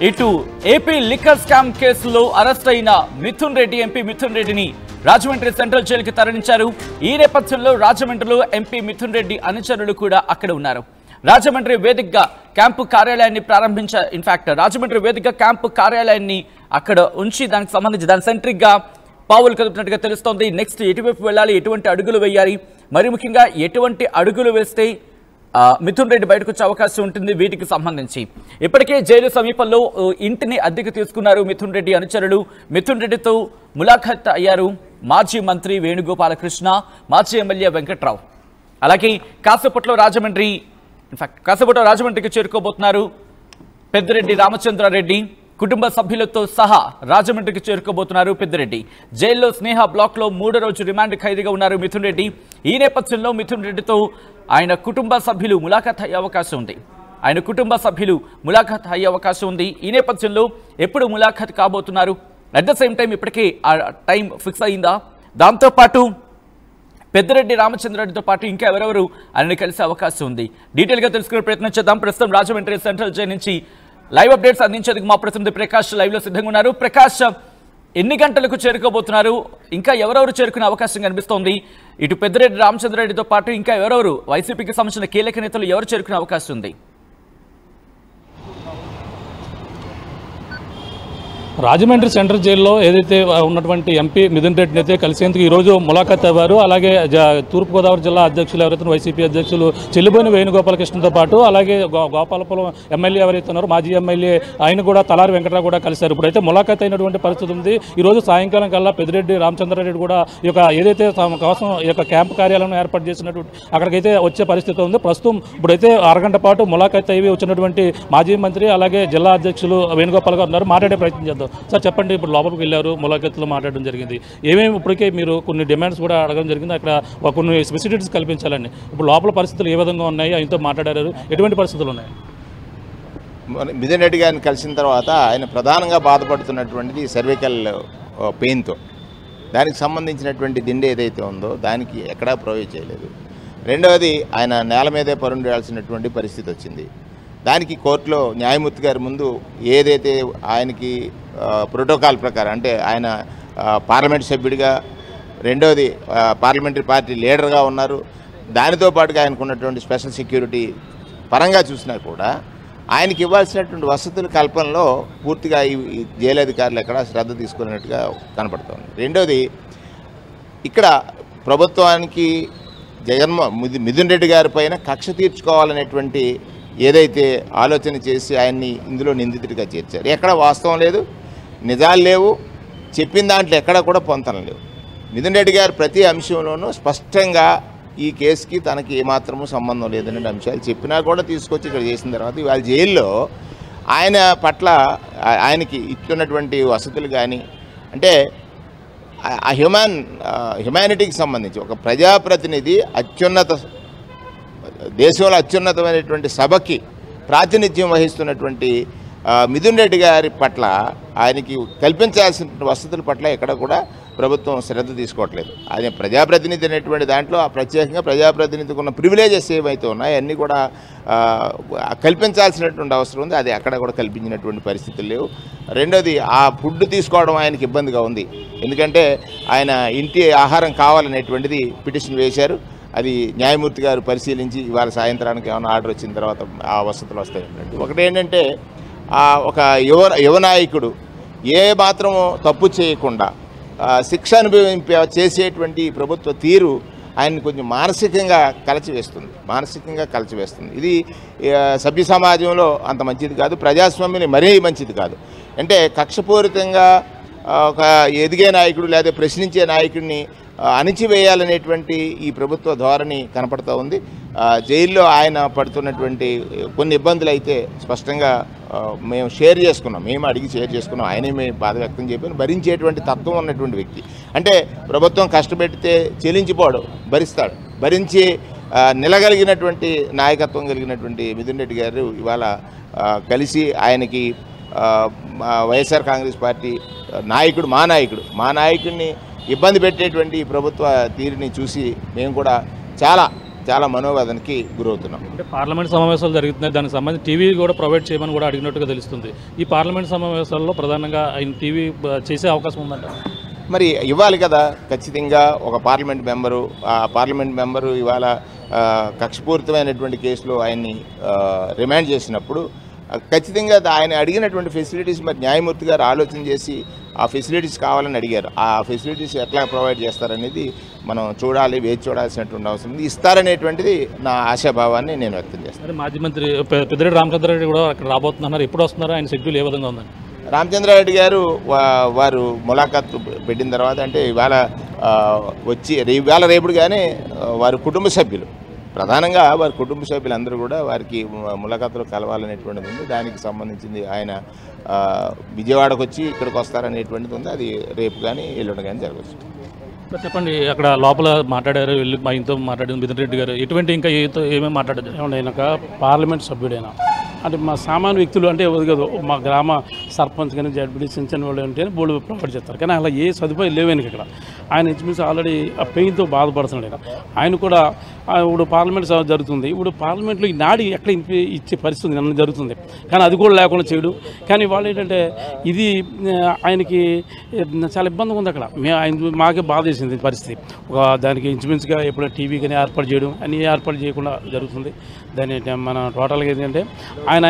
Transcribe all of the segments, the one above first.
ఇటు AP liquor scam కేసులో arrest అయిన మిథున్ రెడ్డి ఎంపీ మిథున్ రెడ్డిని రాజమండ్రి సెంట్రల్ జైలుకి తరలించారు. ఈ నేపథ్యంలో రాజమండ్రిలో ఎంపీ మిథున్ రెడ్డి అనుచరులు కూడా అక్కడ ఉన్నారు. రాజమండ్రి వేదికగా క్యాంపు కార్యాలయాన్ని ప్రారంభించారు. ఇన్ఫాక్ట్ రాజమండ్రి వేదికగా క్యాంపు కార్యాలయాన్ని అక్కడ ఉంచి దానికి సంబంధించి దాని సెంట్రిక్ గా పావులు కదుపుతున్నట్టుగా తెలుస్తోంది. నెక్స్ట్ ఎటువైపు వెళ్ళాలి, ఎటువంటి అడుగులు వేయాలి, మరి ముఖ్యంగా ఎటువంటి అడుగులు వేస్తే మిథున్ రెడ్డి బయటకు వచ్చే అవకాశం ఉంటుంది, వీటికి సంబంధించి ఇప్పటికే జైలు సమీపంలో ఇంటిని అద్దెకు తీసుకున్నారు మిథున్ రెడ్డి అనుచరులు. మిథున్ రెడ్డితో ములాఖత్ అయ్యారు మాజీ మంత్రి వేణుగోపాలకృష్ణ, మాజీ ఎమ్మెల్యే వెంకట్రావు. అలాగే కాసేపట్లో రాజమండ్రికి చేరుకోబోతున్నారు పెద్దిరెడ్డి రామచంద్రారెడ్డి. కుటుంబ సభ్యులతో సహా రాజమండ్రికి చేరుకోబోతున్నారు పెద్దిరెడ్డి. జైల్లో స్నేహ బ్లాక్ లో 3వ రోజు రిమాండ్ ఖైదీగా ఉన్నారు మిథున్ రెడ్డి. ఈ నేపథ్యంలో మిథున్ రెడ్డితో ఆయన కుటుంబ సభ్యులు ములాఖత్ అయ్యే అవకాశం ఉంది. ఈ నేపథ్యంలో ఎప్పుడు ములాఖత్ కాబోతున్నారు, అట్ ద సేమ్ టైం ఇప్పటికే ఆ టైం ఫిక్స్ అయిందా, దాంతోపాటు పెద్దిరెడ్డి రామచంద్రారెడ్డితో పాటు ఇంకా ఎవరెవరు ఆయనని కలిసే అవకాశం ఉంది, డీటెయిల్గా తెలుసుకునే ప్రయత్నం చేద్దాం. ప్రస్తుతం రాజమండ్రి సెంట్రల్ జైలు నుంచి లైవ్ అప్డేట్స్ అందించేందుకు మా ప్రతినిధి ప్రకాష్ లైవ్ లో సిద్ధంగా ఉన్నారు. ప్రకాష్, ఎన్ని గంటలకు చేరుకోబోతున్నారు, ఇంకా ఎవరెవరు చేరుకునే అవకాశం కనిపిస్తోంది? ఇటు పెద్దిరెడ్డి రామచంద్రారెడ్డితో పాటు ఇంకా ఎవరెవరు వైసీపీకి సంబంధించిన కీలక నేతలు ఎవరు చేరుకునే అవకాశం ఉంది? రాజమండ్రి సెంట్రల్ జైల్లో ఏదైతే ఉన్నటువంటి ఎంపీ మిథున్ రెడ్డిని అయితే కలిసేందుకు ఈరోజు ములాఖత్ అవ్వారు. అలాగే తూర్పుగోదావరి జిల్లా అధ్యక్షులు ఎవరైతే వైసీపీ అధ్యక్షులు చెల్లిపోయిన వేణుగోపాలకృష్ణతో పాటు అలాగే గోపాలపురం ఎమ్మెల్యే ఎవరైతే ఉన్నారో మాజీ ఎమ్మెల్యే ఆయన కూడా తలారి వెంకటరావు కూడా కలిశారు. ఇప్పుడైతే ములాఖత్ అయినటువంటి పరిస్థితి ఉంది. ఈరోజు సాయంకాలం కల్లా పెద్దిరెడ్డి రామచంద్రారెడ్డి కూడా ఈ యొక్క ఏదైతే తమ కోసం ఈ యొక్క క్యాంపు కార్యాలయం ఏర్పాటు చేసినటువంటి అక్కడికైతే వచ్చే పరిస్థితి ఉంది. ప్రస్తుతం ఇప్పుడైతే అరగంట పాటు ములాఖత్ అయ్యి వచ్చినటువంటి మాజీ మంత్రి అలాగే జిల్లా అధ్యక్షులు వేణుగోపాల్ గారు ఉన్నారు. మాట్లాడే ప్రయత్నం చేద్దాం. సార్ చెప్పండి, ఇప్పుడు లోపలికి వెళ్ళారు, ములాఖత్తులో మాట్లాడడం జరిగింది. ఏమేమి ఇప్పటికే మీరు కొన్ని డిమాండ్స్ కూడా అడగడం జరిగింది, అక్కడ కొన్ని ఫెసిలిటీస్ కల్పించాలని. ఇప్పుడు లోపల పరిస్థితులు ఏ విధంగా ఉన్నాయి, ఆయనతో మాట్లాడారు, ఎటువంటి పరిస్థితులు ఉన్నాయి? మిథున్ రెడ్డి గారిని కలిసిన తర్వాత ఆయన ప్రధానంగా బాధపడుతున్నటువంటిది సర్వికల్ పెయిన్తో, దానికి సంబంధించినటువంటి దిండి ఏదైతే ఉందో దానికి ఎక్కడా ప్రొవైడ్ చేయలేదు. రెండవది, ఆయన నేల మీదే పరుండాల్సినటువంటి పరిస్థితి వచ్చింది. దానికి కోర్టులో న్యాయమూర్తి గారి ముందు ఏదైతే ఆయనకి ప్రోటోకాల్ ప్రకారం, అంటే ఆయన పార్లమెంట్ సభ్యుడిగా, రెండవది పార్లమెంటరీ పార్టీ లీడర్గా ఉన్నారు, దానితో పాటుగా ఆయనకు ఉన్నటువంటి స్పెషల్ సెక్యూరిటీ పరంగా చూసినా కూడా ఆయనకి ఇవ్వాల్సినటువంటి వసతుల కల్పనలో పూర్తిగా ఈ జైలు అధికారులు ఎక్కడా శ్రద్ధ తీసుకున్నట్టుగా కనపడుతోంది. రెండవది, ఇక్కడ ప్రభుత్వానికి మిథున్ రెడ్డి గారి పైన కక్ష తీర్చుకోవాలనేటువంటి ఏదైతే ఆలోచన చేసి ఆయన్ని ఇందులో నిందితుడిగా చేర్చారు. ఎక్కడ వాస్తవం లేదు, నిజాలు లేవు, చెప్పిన దాంట్లో ఎక్కడ కూడా పొంతన లేవు. మిథున్ రెడ్డి గారు ప్రతి అంశంలోనూ స్పష్టంగా ఈ కేసుకి తనకి ఏమాత్రమూ సంబంధం లేదనే అంశాలు చెప్పినా కూడా తీసుకొచ్చి ఇక్కడ చేసిన తర్వాత ఇవాళ జైల్లో ఆయన పట్ల ఆయనకి ఇస్తున్నటువంటి వసతులు కానీ, అంటే ఆ హ్యుమానిటీకి సంబంధించి ఒక ప్రజాప్రతినిధి దేశంలో అత్యున్నతమైనటువంటి సభకి ప్రాతినిధ్యం వహిస్తున్నటువంటి మిథున్ రెడ్డి గారి పట్ల ఆయనకి కల్పించాల్సిన వసతుల పట్ల ఎక్కడ కూడా ప్రభుత్వం శ్రద్ధ తీసుకోవట్లేదు. ఆయన ప్రజాప్రతినిధి అనేటువంటి దాంట్లో ప్రత్యేకంగా ప్రజాప్రతినిధికి ఉన్న ప్రివిలేజెస్ ఏవైతే ఉన్నాయో అన్నీ కూడా కల్పించాల్సినటువంటి అవసరం ఉంది. అది అక్కడ కూడా కల్పించినటువంటి పరిస్థితులు లేవు. రెండోది, ఆ ఫుడ్ తీసుకోవడం ఆయనకి ఇబ్బందిగా ఉంది. ఎందుకంటే ఆయన ఇంటి ఆహారం కావాలనేటువంటిది పిటిషన్ వేశారు. అది న్యాయమూర్తి గారు పరిశీలించి ఇవాళ సాయంత్రానికి ఏమైనా ఆర్డర్ వచ్చిన తర్వాత ఆ వసతులు వస్తాయి. ఒకటి ఏంటంటే, ఒక యువ నాయకుడు ఏ మాత్రము తప్పు చేయకుండా శిక్ష చేసేటువంటి ప్రభుత్వ తీరు ఆయన్ని కొంచెం మానసికంగా కలచివేస్తుంది. ఇది సభ్య సమాజంలో అంత మంచిది కాదు, ప్రజాస్వామ్యం మరీ మంచిది కాదు. అంటే కక్షపూరితంగా ఒక ఎదిగే నాయకుడు లేదా ప్రశ్నించే నాయకుడిని అణిచివేయాలనేటువంటి ఈ ప్రభుత్వ ధోరణి కనపడుతూ ఉంది. జైల్లో ఆయన పడుతున్నటువంటి కొన్ని ఇబ్బందులు అయితే స్పష్టంగా మేము అడిగి షేర్ చేసుకున్నాం. ఆయనే మేము బాధ వ్యక్తం చెప్పాను. భరించేటువంటి తత్వం ఉన్నటువంటి వ్యక్తి, అంటే ప్రభుత్వం కష్టపెడితే చెల్లించిపోడు, భరించి నిలగలిగినటువంటి నాయకత్వం కలిగినటువంటి మిథున్ రెడ్డి గారు ఇవాళ కలిసి ఆయనకి వైఎస్ఆర్ కాంగ్రెస్ పార్టీ నాయకుడిని ఇబ్బంది పెట్టేటువంటి ప్రభుత్వ తీరుని చూసి మేము కూడా చాలా చాలా మనోవేదనకి గురవుతున్నాం. అంటే పార్లమెంట్ సమావేశాలు జరుగుతున్నాయి, దానికి సంబంధించి టీవీ కూడా ప్రొవైడ్ చేయమని కూడా అడిగినట్టుగా తెలుస్తుంది. ఈ పార్లమెంట్ సమావేశాల్లో ప్రధానంగా ఆయన టీవీ చేసే అవకాశం ఉందంట. మరి ఇవ్వాలి కదా ఖచ్చితంగా. ఒక పార్లమెంట్ మెంబరు, ఆ పార్లమెంట్ మెంబరు ఇవాళ కక్షపూరితమైనటువంటి కేసులో ఆయన్ని రిమాండ్ చేసినప్పుడు ఖచ్చితంగా ఆయన అడిగినటువంటి ఫెసిలిటీస్ మరి న్యాయమూర్తి గారు ఆలోచన చేసి ఆ ఫెసిలిటీస్ కావాలని అడిగారు. ఆ ఫెసిలిటీస్ ఎట్లా ప్రొవైడ్ చేస్తారనేది మనం చూడాలి, వేచి చూడాల్సినటువంటి అవసరం ఉంది. ఇస్తారనేటువంటిది నా ఆశాభావాన్ని నేను వ్యక్తం చేస్తాను. మాజీ మంత్రి పెద్దిరెడ్డి రామచంద్రారెడ్డి కూడా అక్కడ రాబోతున్నారు, ఎప్పుడు వస్తున్నారు, ఆయన షెడ్యూల్ ఏ విధంగా ఉందండి? రామచంద్రారెడ్డి గారు వారు ములాఖాత్ పెట్టిన తర్వాత అంటే ఇవాళ రేపుడు కానీ వారి కుటుంబ సభ్యులు, ప్రధానంగా వారి కుటుంబ సభ్యులందరూ కూడా వారికి ములాఖాతులో కలవాలనేటువంటిది ఉంది. దానికి సంబంధించింది ఆయన విజయవాడకు వచ్చి ఇక్కడికి వస్తారనేటువంటిది ఉంది. అది రేపు కానీ ఎల్లుండి కానీ జరగవచ్చు. చెప్పండి, అక్కడ లోపల మాట్లాడారు, వెళ్ళి మా ఇంతో మాట్లాడిన మిథున్ రెడ్డి గారు ఎటువంటి ఇంకా ఏమేమి మాట్లాడారు? ఏమంటే ఆయన ఒక పార్లమెంట్ సభ్యుడైనా అంటే మా సామాన్య వ్యక్తులు అంటే కాదు, మా గ్రామ సర్పంచ్ కానీ జడ్పీటీ చిన్న చిన్న వాళ్ళు అంటే బోర్డు ప్రొవైడ్ చేస్తారు, కానీ అలా ఏ సదుపాయం లేవని ఇక్కడ. ఆయన ఇంచుమించు ఆల్రెడీ ఆ పెయిన్తో బాధపడుతున్నాడు. ఆయన కూడా ఇప్పుడు పార్లమెంట్ జరుగుతుంది, ఇప్పుడు పార్లమెంట్లో ఈ నాడి ఎక్కడ ఇచ్చే పరిస్థితి నన్ను జరుగుతుంది, కానీ అది కూడా లేకుండా చేయడు. కానీ వాళ్ళు ఏంటంటే ఇది ఆయనకి చాలా ఇబ్బందిగా ఉంది అక్కడ. మాకే బాధ వేసింది పరిస్థితి. దానికి ఇంచుమించుగా ఎప్పుడో టీవీ కానీ ఏర్పాటు చేయడం అన్నీ ఏర్పాటు చేయకుండా జరుగుతుంది. దాని మన టోటల్గా ఏంటంటే ఆయన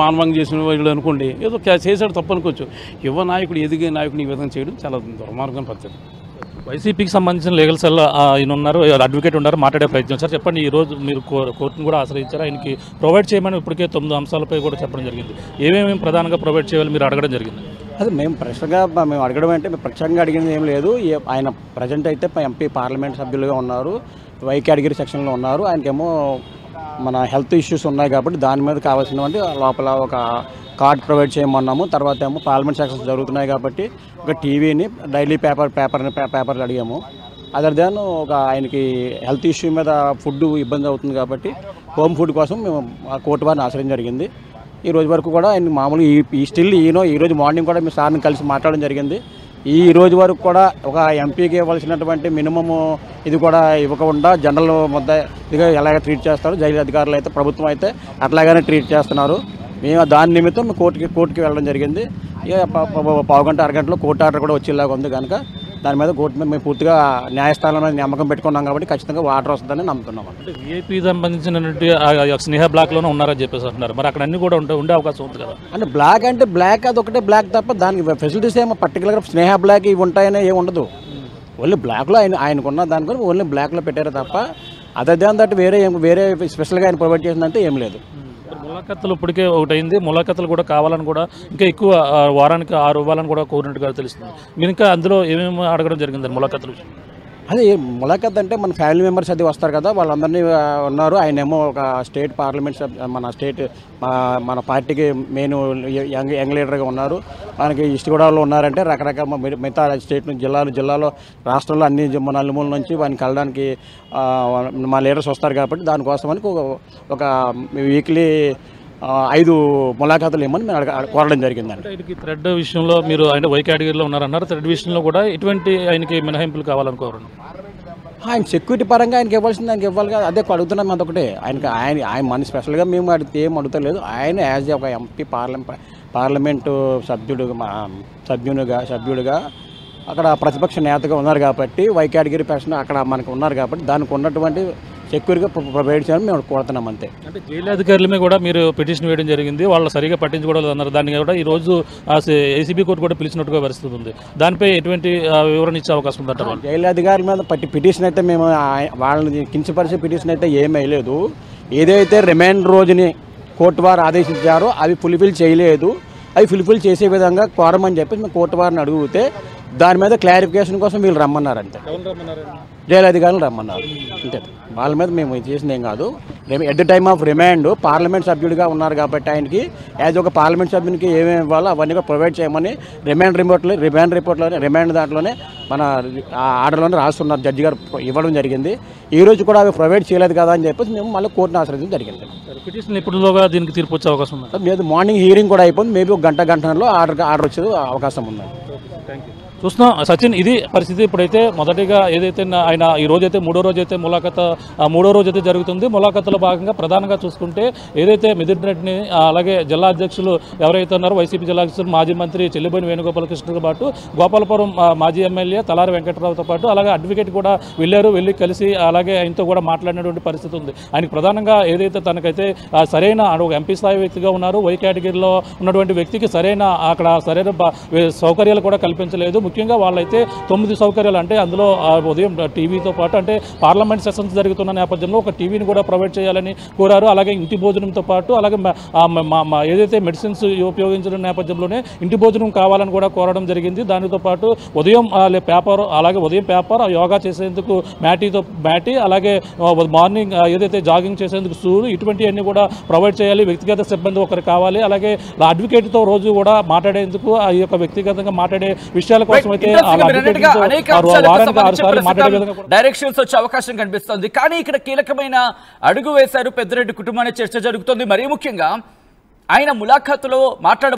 మానవంగా చేసిన వీళ్ళు అనుకోండి, ఏదో చేశాడు తప్పు అనుకోవచ్చు. యువ నాయకుడు ఎదిగే నాయకుడిని ఈ విధంగా చేయడం చాలా దుర్మార్గం పద్ధతి. వైసీపీకి సంబంధించిన లీగల్ సెల్ ఆయన ఉన్నారు, అడ్వకేట్ ఉన్నారు, మాట్లాడే ప్రయత్నం. సార్ చెప్పండి, ఈరోజు మీరు కోర్టును కూడా ఆశ్రయించారు, ఆయనకి ప్రొవైడ్ చేయమని ఇప్పటికే 9 అంశాలపై కూడా చెప్పడం జరిగింది. ఏమేమి ప్రధానంగా ప్రొవైడ్ చేయాలి మీరు అడగడం జరిగింది? అదే మేము మేము అడగడం అంటే ప్రత్యేకంగా అడిగింది ఏం లేదు. ఆయన ప్రజెంట్ అయితే ఎంపీ పార్లమెంట్ సభ్యులుగా ఉన్నారు, వై కేటగిరీ సెక్షన్లో ఉన్నారు. ఆయనకేమో మన హెల్త్ ఇష్యూస్ ఉన్నాయి కాబట్టి దాని మీద కావాల్సినవంటి లోపల ఒక కార్డ్ ప్రొవైడ్ చేయమన్నాము. తర్వాత ఏమో పార్లమెంట్ సెక్షన్స్ జరుగుతున్నాయి కాబట్టి ఒక టీవీని, డైలీ పేపర్లు అడిగాము. అదర్ దాన్ ఒక ఆయనకి హెల్త్ ఇష్యూ మీద ఫుడ్ ఇబ్బంది అవుతుంది కాబట్టి హోమ్ ఫుడ్ కోసం మేము ఆ కోర్టు వారిని ఆశ్రయం జరిగింది. ఈ రోజు వరకు కూడా ఆయన మామూలు ఈరోజు మార్నింగ్ కూడా మీ సార్ని కలిసి మాట్లాడడం జరిగింది. ఈ రోజు వరకు కూడా ఒక ఎంపీకి ఇవ్వాల్సినటువంటి మినిమము ఇది కూడా ఇవ్వకుండా జనరల్ ఇదిగా ఎలాగ ట్రీట్ చేస్తారు, జైలు అధికారులు అయితే ప్రభుత్వం అయితే అట్లాగానే ట్రీట్ చేస్తున్నారు. మేము దాని నిమిత్తం కోర్టుకి వెళ్ళడం జరిగింది. ఇక పావుగంట అరగంటలో కోర్టు ఆర్డర్ కూడా వచ్చేలాగా ఉంది కనుక దాని మీద కోర్టు మీద మేము పూర్తిగా న్యాయస్థానం మీద నమ్మకం పెట్టుకున్నాం కాబట్టి ఖచ్చితంగా వాటర్ వస్తుందని నమ్ముతున్నాం. అంటే వీఐపీ సంబంధించినటువంటి స్నేహ బ్లాక్లోనే ఉన్నారని చెప్పేసి అంటున్నారు, మరి అక్కడ అన్ని కూడా ఉండే అవకాశం ఉంది కదా? అంటే బ్లాక్ అది ఒకటే బ్లాక్ తప్ప దానికి ఫెసిలిటీస్ ఏమో పర్టికులర్గా స్నేహ బ్లాక్ ఇవి ఉంటాయనే ఏమి ఉండదు. ఓన్లీ బ్లాక్లో ఆయనకున్న దానికొని ఓన్లీ బ్లాక్లో పెట్టారు తప్ప అదే దాని వేరే స్పెషల్గా ఆయన ప్రొవైడ్ చేసిందంటే ఏం లేదు. ములాఖతులు ఇప్పటికే ఒకటి అయింది, ములాఖతులు కూడా కావాలని కూడా ఇంకా ఎక్కువ వారానికి 6 ఇవ్వాలని కూడా కోరినట్టుగా తెలుస్తుంది. మీరు ఇంకా అందులో ఏమేమి అడగడం జరిగింది ములాఖతులు? అదే ములాఖత్ అంటే మన ఫ్యామిలీ మెంబర్స్ అది వస్తారు కదా, వాళ్ళందరినీ ఉన్నారు. ఆయనేమో ఒక స్టేట్ పార్లమెంట్ మన పార్టీకి మెయిన్ యంగ్ లీడర్గా ఉన్నారు. మనకి ఇష్టగూడలో ఉన్నారంటే రకరకాల మిగతా స్టేట్ నుంచి జిల్లాలో రాష్ట్రంలో అన్ని నలుమూల నుంచి వారిని కలడానికి మా లీడర్స్ వస్తారు కాబట్టి దానికోసమని ఒక వీక్లీ 5 ములాఖాతులు ఏమని మేము కోరడం జరిగిందండి. ఆయనకి థ్రెడ్ విషయంలో మీరు ఆయన వై కేటగిరీలో ఉన్నారన్నారు, థ్రెడ్ విషయంలో కూడా ఇటువంటి ఆయనకి మినహాయింపులు కావాలనుకోరు? ఆయన సెక్యూరిటీ పరంగా ఆయనకి ఇవ్వాల్సింది ఆయనకి ఇవ్వాలి కదా, అదే అడుగుతున్నాం. అదొకటే ఆయన మన స్పెషల్గా మేము అడిగితే ఏం అడుగుతలేదు. ఆయన యాజ్ ఒక ఎంపీ పార్లమెంటు సభ్యుడిగా అక్కడ ప్రతిపక్ష నేతగా ఉన్నారు కాబట్టి వై కేటగిరీ పర్సన్ అక్కడ మనకు ఉన్నారు కాబట్టి దానికి ఉన్నటువంటి సెక్యూర్గా ప్రొవైడ్ చేయాలని మేము కోరుతున్నాం అంతే. అంటే జైలు అధికారులమే కూడా మీరు పిటిషన్ వేయడం జరిగింది, వాళ్ళు సరిగా పట్టించుకోవడం అన్నారు. దాన్ని కూడా ఈరోజు ఏసీబీ కోర్టు కూడా పిలిచినట్టుగా పరిస్థితి ఉంది. దానిపై ఎటువంటి వివరణ ఇచ్చే అవకాశం ఉందంటారు? జైలు అధికారుల మీద పిటిషన్ అయితే మేము వాళ్ళని కించపరిచే పిటిషన్ అయితే ఏమీ వేయలేదు. ఏదైతే రిమాండ్ రోజుని కోర్టు వారు ఆదేశించారో అవి ఫుల్ఫిల్ చేయలేదు. అవి ఫుల్ఫిల్ చేసే విధంగా కోరమని చెప్పేసి మేము కోర్టు వారిని అడిగితే దాని మీద క్లారిఫికేషన్ కోసం వీళ్ళు రమ్మన్నారంటే జైలు అధికారులు రమ్మన్నారు అంతే. వాళ్ళ మీద మేము చేసింది ఏం కాదు. At the time of remand parliament సభ్యుడిగా ఉన్నారు కాబట్టి ఆయనకి యాజ్ ఒక పార్లమెంట్ సభ్యునికి ఏమేమి ఇవ్వాలో అవన్నీ కూడా ప్రొవైడ్ చేయమని రిమాండ్ దాంట్లోనే మన ఆర్డర్లోనే రాస్తున్నారు, జడ్జి గారు ఇవ్వడం జరిగింది. ఈ రోజు కూడా అవి ప్రొవైడ్ చేయలేదు కదా అని చెప్పేసి మేము మళ్ళీ కోర్టును ఆశ్రయించడం జరిగింది. పిటిషన్ ఎప్పుడులోగా దీనికి తీర్పు వచ్చే అవకాశం ఉంది? లేదు, మార్నింగ్ హీరింగ్ కూడా అయిపోయింది. మేబీ ఒక గంటలో ఆర్డర్ వచ్చే అవకాశం ఉంది. Thank you. చూస్తున్నాం సచిన్, ఇది పరిస్థితి. ఇప్పుడైతే మొదటిగా ఏదైతే ఆయన ఈ రోజైతే మూడో రోజు అయితే జరుగుతుంది. ములాఖతులో భాగంగా ప్రధానంగా చూసుకుంటే ఏదైతే మిథున్ రెడ్డిని అలాగే జిల్లా అధ్యక్షులు ఎవరైతే ఉన్నారో వైసీపీ జిల్లా అధ్యక్షులు మాజీ మంత్రి చెల్లిబోయిన వేణుగోపాలకృష్ణతో పాటు గోపాలపురం మాజీ ఎమ్మెల్యే తలారి వెంకటరావుతో పాటు అలాగే అడ్వకేట్ కూడా వెళ్ళి కలిసి అలాగే ఆయనతో కూడా మాట్లాడినటువంటి పరిస్థితి ఉంది. ఆయనకు ప్రధానంగా ఏదైతే తనకైతే సరైన ఒక ఎంపీ స్థాయి వ్యక్తిగా ఉన్నారు, వై కేటగిరీలో ఉన్నటువంటి వ్యక్తికి సరైన సౌకర్యాలు కూడా కల్పించలేదు. ముఖ్యంగా వాళ్ళైతే 9 సౌకర్యాలు అంటే అందులో ఉదయం టీవీతో పాటు అంటే పార్లమెంట్ సెషన్స్ జరుగుతున్న నేపథ్యంలో ఒక టీవీని కూడా ప్రొవైడ్ చేయాలని కోరారు. అలాగే ఇంటి భోజనంతో పాటు అలాగే ఏదైతే మెడిసిన్స్ ఉపయోగించిన నేపథ్యంలోనే ఇంటి భోజనం కావాలని కూడా కోరడం జరిగింది. దానితో పాటు ఉదయం పేపర్ యోగా చేసేందుకు మ్యాటీ అలాగే మార్నింగ్ ఏదైతే జాగింగ్ చేసేందుకు షూలు ఇటువంటివన్నీ కూడా ప్రొవైడ్ చేయాలి. వ్యక్తిగత సిబ్బంది ఒకరు కావాలి. అలాగే అడ్వకేట్తో రోజు కూడా మాట్లాడేందుకు ఈ యొక్క వ్యక్తిగతంగా మాట్లాడే విషయాల కోసం డైరెక్షన్స్ వచ్చే అవకాశం కనిపిస్తుంది. కానీ ఇక్కడ కీలకమైన అడుగు వేశారు పెద్దిరెడ్డి కుటుంబాన్ని. చర్చ జరుగుతుంది. మరీ ముఖ్యంగా ఆయన ములాఖాతులో